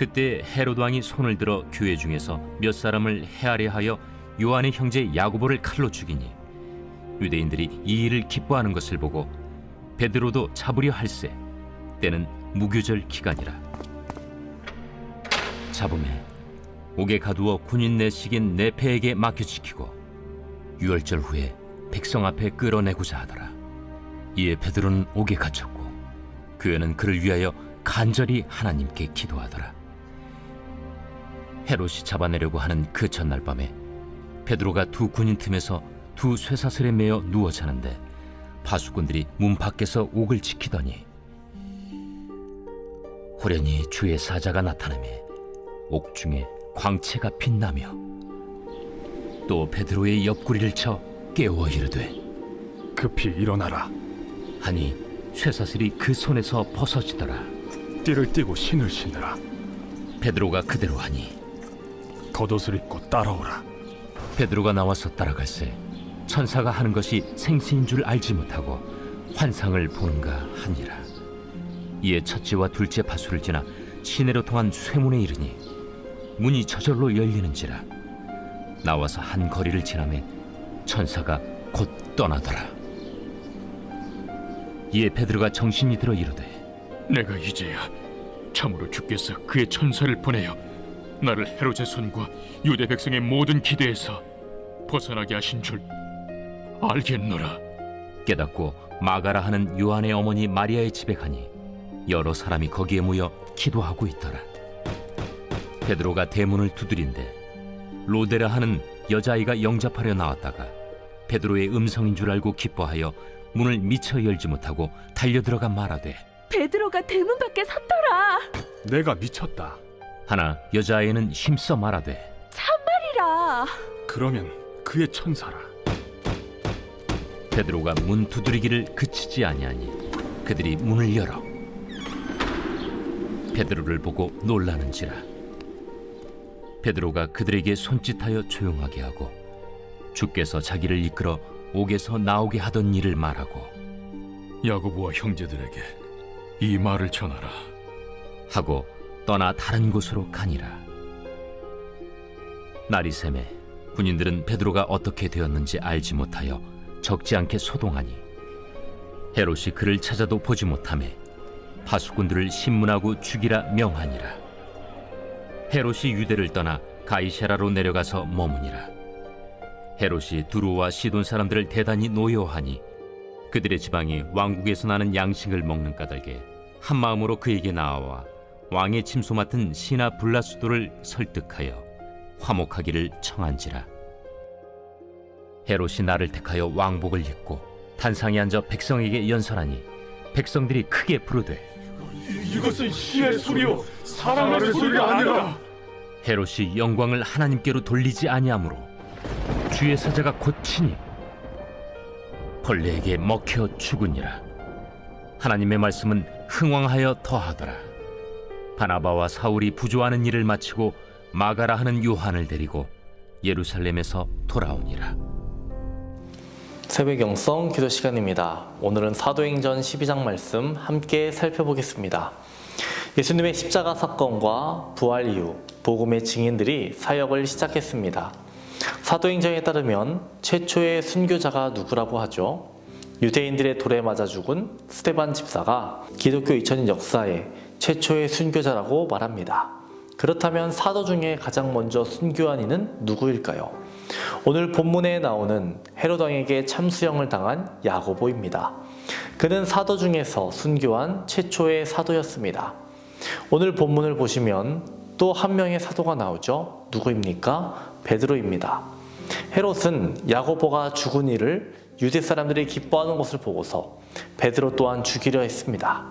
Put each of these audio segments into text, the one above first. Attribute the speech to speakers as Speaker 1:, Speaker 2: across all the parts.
Speaker 1: 그때 헤롯 왕이 손을 들어 교회 중에서 몇 사람을 헤아려 하여 요한의 형제 야고보를 칼로 죽이니 유대인들이 이 일을 기뻐하는 것을 보고 베드로도 잡으려 할세. 때는 무교절 기간이라. 잡음에 옥에 가두어 군인 내식인 네페에게 맡겨지키고 유월절 후에 백성 앞에 끌어내고자 하더라. 이에 베드로는 옥에 갇혔고 교회는 그를 위하여 간절히 하나님께 기도하더라. 헤롯이 잡아내려고 하는 그 전날 밤에 베드로가 두 군인 틈에서 두 쇠사슬에 매어 누워 자는데 파수꾼들이 문 밖에서 옥을 지키더니 호련히 주의 사자가 나타나매 옥중에 광채가 빛나며 또 베드로의 옆구리를 쳐 깨워 이르되
Speaker 2: 급히 일어나라.
Speaker 1: 하니 쇠사슬이 그 손에서 벗어지더라.
Speaker 2: 띠를 띠고 신을 신으라.
Speaker 1: 베드로가 그대로 하니
Speaker 2: 겉옷을 입고 따라오라.
Speaker 1: 베드로가 나와서 따라갈새 천사가 하는 것이 생시인 줄 알지 못하고 환상을 보는가 하니라. 이에 첫째와 둘째 파수를 지나 시내로 통한 쇠문에 이르니 문이 저절로 열리는지라. 나와서 한 거리를 지나매 천사가 곧 떠나더라. 이에 베드로가 정신이 들어 이르되
Speaker 3: 내가 이제야 참으로 주께서 그의 천사를 보내어 나를 헤롯의 손과 유대 백성의 모든 기대에서 벗어나게 하신 줄 알겠노라.
Speaker 1: 깨닫고 마가라 하는 요한의 어머니 마리아의 집에 가니 여러 사람이 거기에 모여 기도하고 있더라. 베드로가 대문을 두드린데 로데라 하는 여자아이가 영접하려 나왔다가 베드로의 음성인 줄 알고 기뻐하여 문을 미처 열지 못하고 달려들어가 말하되
Speaker 4: 베드로가 대문 밖에 섰더라.
Speaker 2: 내가 미쳤다.
Speaker 1: 하나 여자아이는 힘써 말하되
Speaker 4: 참말이라.
Speaker 2: 그러면 그의 천사라.
Speaker 1: 베드로가 문 두드리기를 그치지 아니하니 그들이 문을 열어 베드로를 보고 놀라는지라. 베드로가 그들에게 손짓하여 조용하게 하고 주께서 자기를 이끌어 옥에서 나오게 하던 일을 말하고
Speaker 3: 야고보와 형제들에게 이 말을 전하라.
Speaker 1: 하고 떠나 다른 곳으로 가니라. 날이 새매 군인들은 베드로가 어떻게 되었는지 알지 못하여 적지 않게 소동하니 헤롯이 그를 찾아도 보지 못하매 파수꾼들을 신문하고 죽이라 명하니라. 헤롯이 유대를 떠나 가이사라로 내려가서 머무니라. 헤롯이 두루와 시돈 사람들을 대단히 노여워하니 그들의 지방이 왕국에서 나는 양식을 먹는 까닭에 한 마음으로 그에게 나아와 왕의 침소 맡은 시나 블라수도를 설득하여 화목하기를 청한지라. 헤롯이 나를 택하여 왕복을 입고 단상에 앉아 백성에게 연설하니 백성들이 크게 부르되
Speaker 2: 이것은 시의 소리요 사람의 소리가 아니라.
Speaker 1: 헤롯이 영광을 하나님께로 돌리지 아니하므로 주의 사자가 곧 치니 벌레에게 먹혀 죽으니라. 하나님의 말씀은 흥왕하여 더하더라. 바나바와 사울이 부조하는 일을 마치고 마가라 하는 요한을 데리고 예루살렘에서 돌아오니라.
Speaker 5: 새벽 영성 기도 시간입니다. 오늘은 사도행전 12장 말씀 함께 살펴보겠습니다. 예수님의 십자가 사건과 부활 이후 복음의 증인들이 사역을 시작했습니다. 사도행전에 따르면 최초의 순교자가 누구라고 하죠? 유대인들의 돌에 맞아 죽은 스데반 집사가 기독교 2000년 역사에 최초의 순교자라고 말합니다. 그렇다면 사도 중에 가장 먼저 순교한 이는 누구일까요? 오늘 본문에 나오는 헤롯 왕에게 참수형을 당한 야고보입니다. 그는 사도 중에서 순교한 최초의 사도였습니다. 오늘 본문을 보시면 또 한 명의 사도가 나오죠. 누구입니까? 베드로입니다. 헤롯은 야고보가 죽은 일을 유대 사람들이 기뻐하는 것을 보고서 베드로 또한 죽이려 했습니다.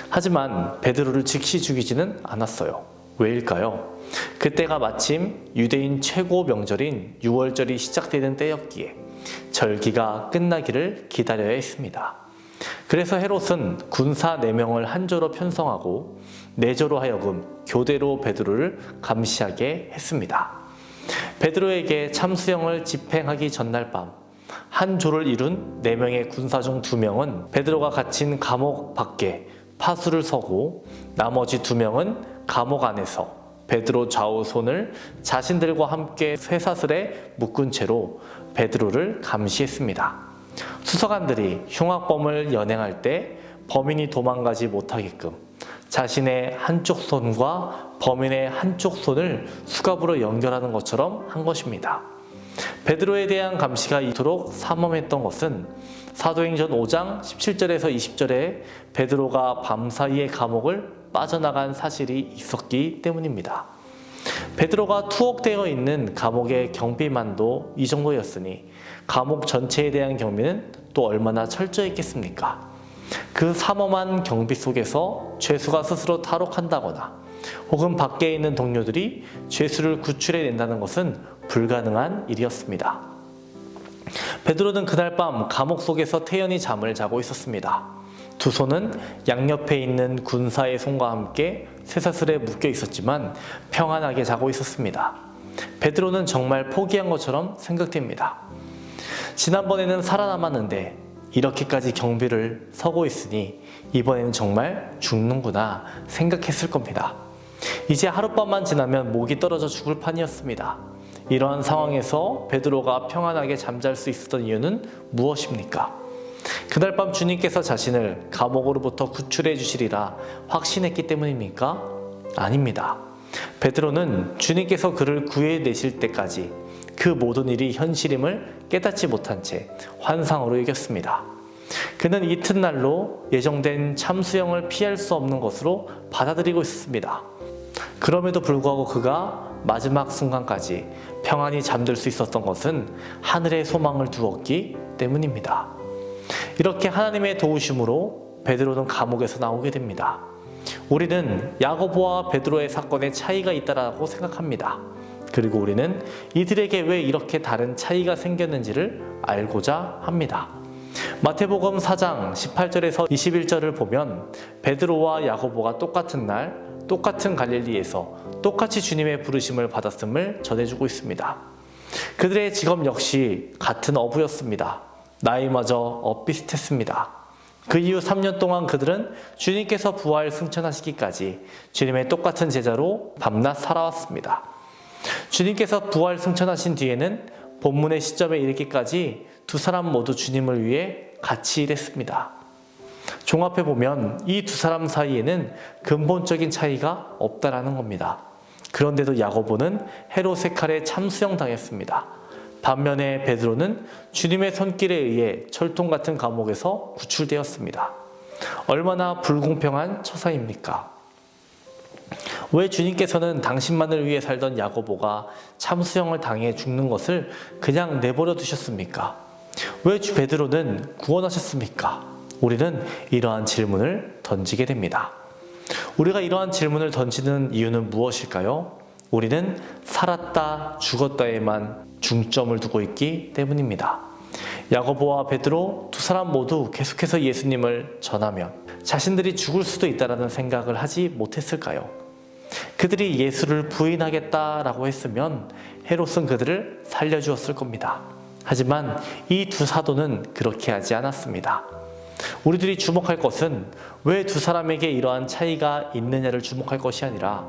Speaker 5: 하지만 베드로를 즉시 죽이지는 않았어요. 왜일까요? 그때가 마침 유대인 최고 명절인 유월절이 시작되는 때였기에 절기가 끝나기를 기다려야 했습니다. 그래서 헤롯은 군사 4명을 한 조로 편성하고 내조로 하여금 교대로 베드로를 감시하게 했습니다. 베드로에게 참수형을 집행하기 전날 밤 한 조를 이룬 4명의 군사 중 2명은 베드로가 갇힌 감옥 밖에 파수를 서고 나머지 2명은 감옥 안에서 베드로 좌우 손을 자신들과 함께 쇠사슬에 묶은 채로 베드로를 감시했습니다. 수사관들이 흉악범을 연행할 때 범인이 도망가지 못하게끔 자신의 한쪽 손과 범인의 한쪽 손을 수갑으로 연결하는 것처럼 한 것입니다. 베드로에 대한 감시가 이토록 삼엄했던 것은 사도행전 5장 17절에서 20절에 베드로가 밤사이에 감옥을 빠져나간 사실이 있었기 때문입니다. 베드로가 투옥되어 있는 감옥의 경비만도 이 정도였으니 감옥 전체에 대한 경비는 또 얼마나 철저했겠습니까? 그 삼엄한 경비 속에서 죄수가 스스로 탈옥한다거나 혹은 밖에 있는 동료들이 죄수를 구출해낸다는 것은 불가능한 일이었습니다. 베드로는 그날 밤 감옥 속에서 태연히 잠을 자고 있었습니다. 두 손은 양옆에 있는 군사의 손과 함께 쇠사슬에 묶여 있었지만 평안하게 자고 있었습니다. 베드로는 정말 포기한 것처럼 생각됩니다. 지난번에는 살아남았는데 이렇게까지 경비를 서고 있으니 이번에는 정말 죽는구나 생각했을 겁니다. 이제 하룻밤만 지나면 목이 떨어져 죽을 판이었습니다. 이러한 상황에서 베드로가 평안하게 잠잘 수 있었던 이유는 무엇입니까? 그날 밤 주님께서 자신을 감옥으로부터 구출해 주시리라 확신했기 때문입니까? 아닙니다. 베드로는 주님께서 그를 구해내실 때까지 그 모든 일이 현실임을 깨닫지 못한 채 환상으로 이겼습니다. 그는 이튿날로 예정된 참수형을 피할 수 없는 것으로 받아들이고 있었습니다. 그럼에도 불구하고 그가 마지막 순간까지 평안히 잠들 수 있었던 것은 하늘의 소망을 두었기 때문입니다. 이렇게 하나님의 도우심으로 베드로는 감옥에서 나오게 됩니다. 우리는 야고보와 베드로의 사건에 차이가 있다고 생각합니다. 그리고 우리는 이들에게 왜 이렇게 다른 차이가 생겼는지를 알고자 합니다. 마태복음 4장 18절에서 21절을 보면 베드로와 야고보가 똑같은 날 똑같은 갈릴리에서 똑같이 주님의 부르심을 받았음을 전해주고 있습니다. 그들의 직업 역시 같은 어부였습니다. 나이마저 엇비슷했습니다. 그 이후 3년 동안 그들은 주님께서 부활 승천하시기까지 주님의 똑같은 제자로 밤낮 살아왔습니다. 주님께서 부활 승천하신 뒤에는 본문의 시점에 이르기까지 두 사람 모두 주님을 위해 같이 일했습니다. 종합해 보면 이 두 사람 사이에는 근본적인 차이가 없다라는 겁니다. 그런데도 야고보는 헤롯의 칼에 참수형 당했습니다. 반면에 베드로는 주님의 손길에 의해 철통 같은 감옥에서 구출되었습니다. 얼마나 불공평한 처사입니까? 왜 주님께서는 당신만을 위해 살던 야고보가 참수형을 당해 죽는 것을 그냥 내버려 두셨습니까? 왜 베드로는 구원하셨습니까? 우리는 이러한 질문을 던지게 됩니다. 우리가 이러한 질문을 던지는 이유는 무엇일까요? 우리는 살았다, 죽었다에만 중점을 두고 있기 때문입니다. 야고보와 베드로 두 사람 모두 계속해서 예수님을 전하면 자신들이 죽을 수도 있다는 생각을 하지 못했을까요? 그들이 예수를 부인하겠다라고 했으면 헤롯은 그들을 살려주었을 겁니다. 하지만 이 두 사도는 그렇게 하지 않았습니다. 우리들이 주목할 것은 왜 두 사람에게 이러한 차이가 있느냐를 주목할 것이 아니라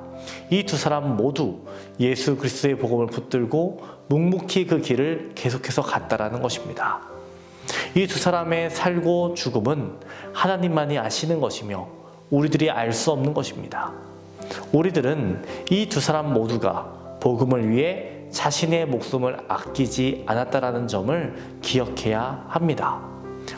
Speaker 5: 이 두 사람 모두 예수 그리스도의 복음을 붙들고 묵묵히 그 길을 계속해서 갔다라는 것입니다. 이 두 사람의 살고 죽음은 하나님만이 아시는 것이며 우리들이 알 수 없는 것입니다. 우리들은 이 두 사람 모두가 복음을 위해 자신의 목숨을 아끼지 않았다라는 점을 기억해야 합니다.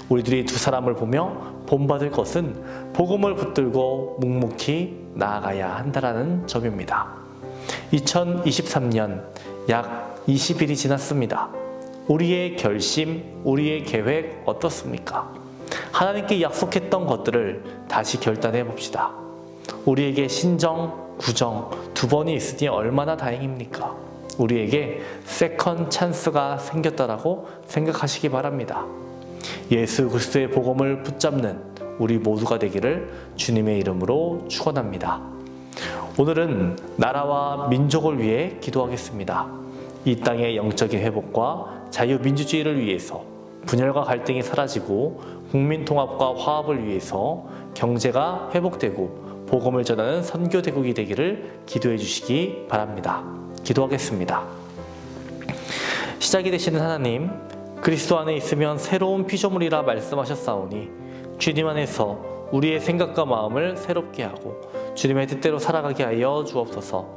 Speaker 5: 우리들이 두 사람을 보며 본받을 것은 복음을 붙들고 묵묵히 나아가야 한다라는 점입니다. 2023년 약 20일이 지났습니다. 우리의 결심, 우리의 계획 어떻습니까? 하나님께 약속했던 것들을 다시 결단해 봅시다. 우리에게 신정, 구정 두 번이 있으니 얼마나 다행입니까? 우리에게 세컨 찬스가 생겼다라고 생각하시기 바랍니다. 예수 그리스도의 복음을 붙잡는 우리 모두가 되기를 주님의 이름으로 축원합니다. 오늘은 나라와 민족을 위해 기도하겠습니다. 이 땅의 영적인 회복과 자유민주주의를 위해서 분열과 갈등이 사라지고 국민 통합과 화합을 위해서 경제가 회복되고 복음을 전하는 선교대국이 되기를 기도해 주시기 바랍니다. 기도하겠습니다. 시작이 되시는 하나님, 그리스도 안에 있으면 새로운 피조물이라 말씀하셨사오니 주님 안에서 우리의 생각과 마음을 새롭게 하고 주님의 뜻대로 살아가게 하여 주옵소서.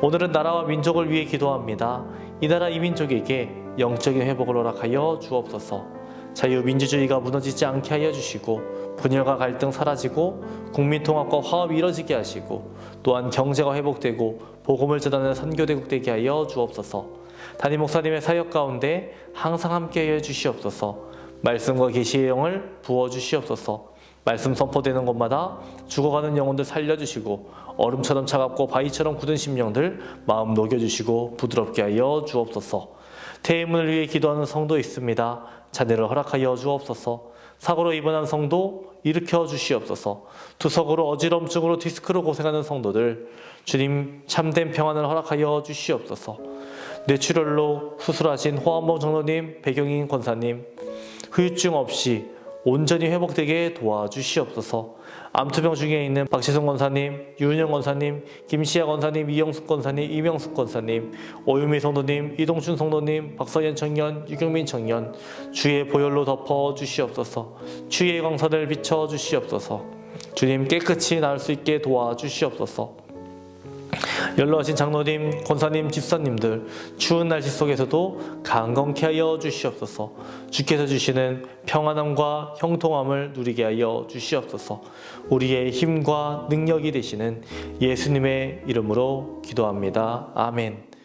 Speaker 5: 오늘은 나라와 민족을 위해 기도합니다. 이 나라 이 민족에게 영적인 회복을 허락하여 주옵소서. 자유민주주의가 무너지지 않게 하여 주시고 분열과 갈등 사라지고 국민통합과 화합이 이뤄지게 하시고 또한 경제가 회복되고 복음을 전하는 선교대국 되게 하여 주옵소서. 담임 목사님의 사역 가운데 항상 함께 하여 주시옵소서. 말씀과 계시의 영을 부어주시옵소서. 말씀 선포되는 곳마다 죽어가는 영혼들 살려주시고 얼음처럼 차갑고 바위처럼 굳은 심령들 마음 녹여주시고 부드럽게 하여 주옵소서. 퇴임을 위해 기도하는 성도 있습니다. 자녀를 허락하여 주옵소서. 사고로 입원한 성도 일으켜 주시옵소서. 투석으로 어지럼증으로 디스크로 고생하는 성도들 주님 참된 평안을 허락하여 주시옵소서. 뇌출혈로 수술하신 호암봉 장로님, 배경인 권사님 후유증 없이 온전히 회복되게 도와주시옵소서. 암투병 중에 있는 박시성 권사님, 유은영 권사님, 김시아 권사님, 이영숙 권사님, 이명숙 권사님, 오유미 성도님, 이동춘 성도님, 박서연 청년, 유경민 청년 주의 보혈로 덮어 주시옵소서. 주의 광선을 비춰 주시옵소서. 주님 깨끗이 나을 수 있게 도와주시옵소서. 연로하신 장로님, 권사님, 집사님들 추운 날씨 속에서도 강건케 하여 주시옵소서. 주께서 주시는 평안함과 형통함을 누리게 하여 주시옵소서. 우리의 힘과 능력이 되시는 예수님의 이름으로 기도합니다. 아멘.